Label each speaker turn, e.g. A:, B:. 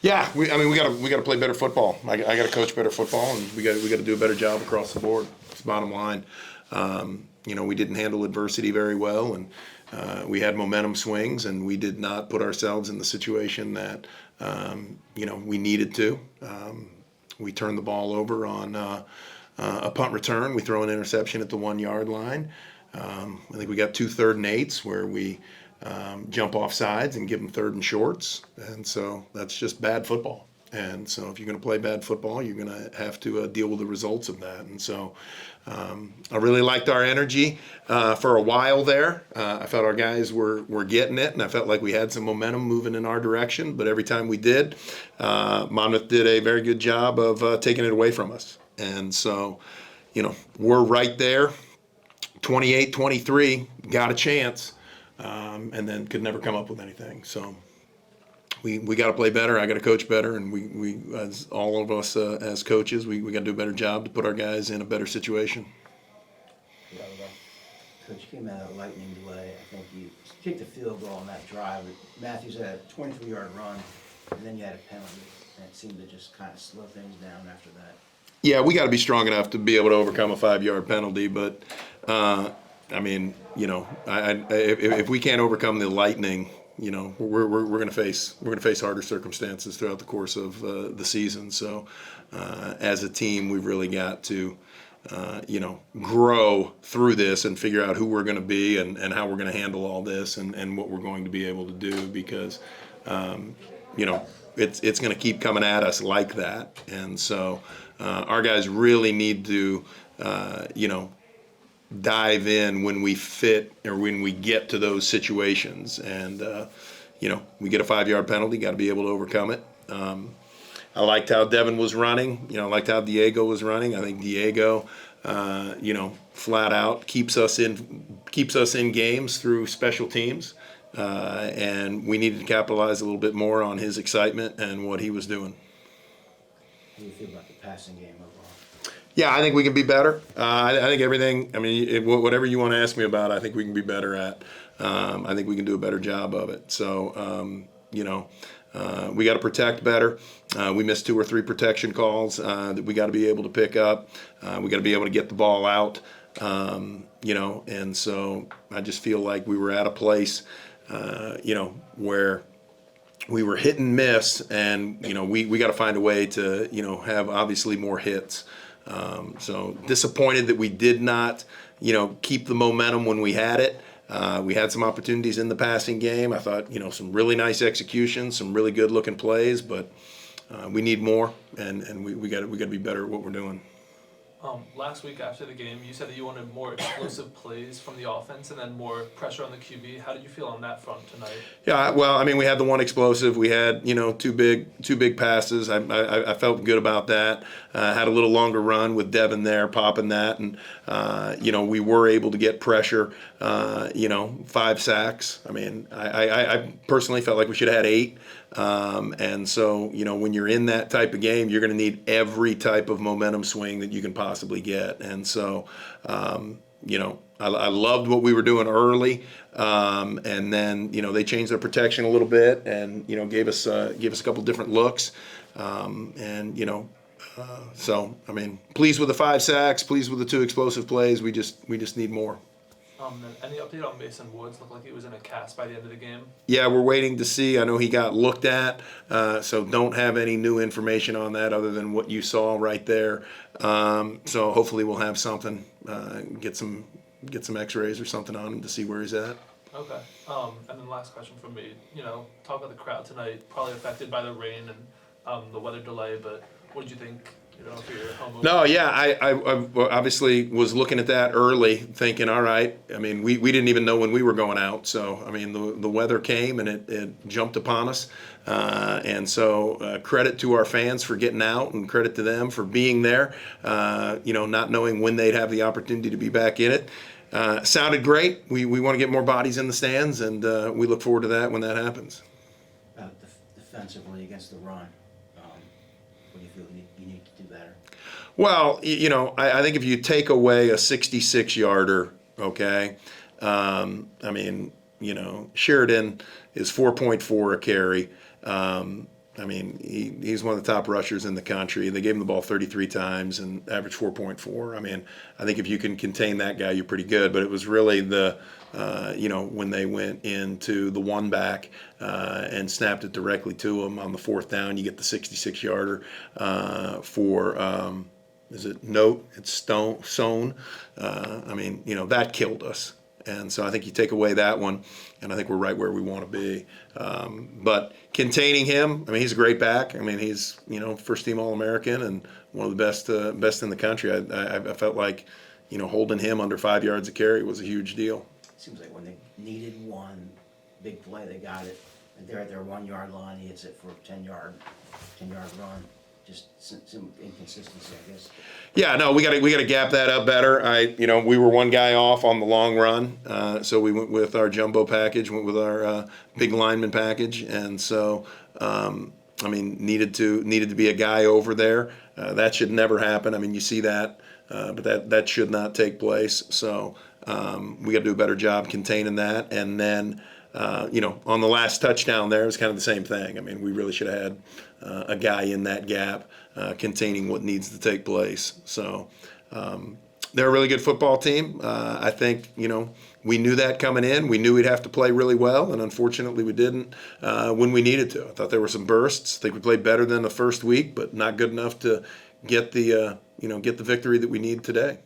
A: Yeah, we got to play better football. I got to coach better football, and we got to do a better job across the board. It's the bottom line. We didn't handle adversity very well, and we had momentum swings, and we did not put ourselves in the situation that we needed to. We turned the ball over on a punt return. We throw an interception at the 1 yard line. I think we got 2 3rd and 8s where we jump off sides and give them 3rd and shorts. And so that's just bad football. And so if you're going to play bad football, you're going to have to deal with the results of that. And so I really liked our energy for a while there. I felt our guys were getting it, and I felt like we had some momentum moving in our direction. But every time we did, Monmouth did a very good job of taking it away from us. And so, we're right there, 28-23, got a chance. And then could never come up with anything. So we got to play better. I got to coach better, and we as all of us as coaches, we got to do a better job to put our guys in a better situation.
B: Yeah, Coach came out of lightning delay. I think you kicked a field goal on that drive. Matthews had a 23-yard run, and then you had a penalty, and it seemed to just kind of slow things down after that.
A: Yeah, we got to be strong enough to be able to overcome a 5-yard penalty, but. If we can't overcome the lightning, we're going to face harder circumstances throughout the course of the season. So, as a team, we've really got to, grow through this and figure out who we're going to be and how we're going to handle all this and what we're going to be able to do because, it's going to keep coming at us like that. And so, our guys really need to, dive in when we fit or when we get to those situations. And, we get a 5-yard penalty, got to be able to overcome it. I liked how Devin was running. I liked how Diego was running. I think Diego, flat out keeps us in games through special teams. And we needed to capitalize a little bit more on his excitement and what he was doing.
B: How do you feel about the passing game overall?
A: Yeah, I think we can be better. I think everything, whatever you want to ask me about, I think we can be better at. I think we can do a better job of it. So, we got to protect better. We missed 2 or 3 protection calls that we got to be able to pick up. We got to be able to get the ball out, and so I just feel like we were at a place, where we were hit and miss, and, we got to find a way to, have obviously more hits. So disappointed that we did not, keep the momentum when we had it. We had some opportunities in the passing game. I thought, some really nice executions, some really good looking plays, but we need more, and we got to be better at what we're doing.
C: Last week after the game, you said that you wanted more explosive plays from the offense and then more pressure on the QB. How did you feel on that front tonight?
A: Yeah, well, we had the one explosive. We had, 2 big passes. I felt good about that. Had a little longer run with Devin there, popping that, and we were able to get pressure. 5 sacks. I personally felt like we should have had 8. And so, when you're in that type of game, you're going to need every type of momentum swing that you can possibly get. And so, I loved what we were doing early. And then, they changed their protection a little bit and, gave us a couple different looks. So, pleased with the 5 sacks, pleased with the 2 explosive plays. We just need more.
C: Any update on Mason Woods? Looked like he was in a cast by the end of the game.
A: Yeah, we're waiting to see. I know he got looked at, so don't have any new information on that other than what you saw right there. So hopefully we'll have something, get some X-rays or something on him to see where he's at.
C: Okay. And then last question from me. Talk about the crowd tonight, probably affected by the rain and the weather delay, but what did you think? For your home opener?
A: No, yeah, I obviously was looking at that early, thinking, all right. We didn't even know when we were going out, so the weather came and it jumped upon us, and so credit to our fans for getting out, and credit to them for being there. Not knowing when they'd have the opportunity to be back in it. Sounded great. We want to get more bodies in the stands, and we look forward to that when that happens.
B: Defensively against the run. What do you feel you need to do better?
A: Well, I think if you take away a 66-yarder, okay, Sheridan is 4.4 a carry. I mean, he's one of the top rushers in the country. They gave him the ball 33 times and averaged 4.4. I mean, I think if you can contain that guy, you're pretty good. But it was really when they went into the one back and snapped it directly to him on the fourth down, you get the 66-yarder for. Is it Note? It's Stone. I mean, that killed us. And so I think you take away that one, and I think we're right where we want to be. But containing him, I mean, he's a great back. I mean, he's first team All-American and one of the best in the country. I felt like holding him under 5 yards a carry was a huge deal.
B: Seems like when they needed one big play, they got it. And they're at their 1 yard line, he hits it for a 10-yard run. Just some inconsistency, I guess.
A: Yeah, no, we got to gap that up better. We were one guy off on the long run, so we went with our jumbo package, went with our big lineman package, and so needed to be a guy over there. That should never happen. I mean, you see that, but that should not take place. So we got to do a better job containing that, and then. On the last touchdown there, it was kind of the same thing. I mean, we really should have had a guy in that gap containing what needs to take place. So they're a really good football team. I think, we knew that coming in. We knew we'd have to play really well, and unfortunately we didn't when we needed to. I thought there were some bursts. I think we played better than the first week, but not good enough to get the victory that we need today.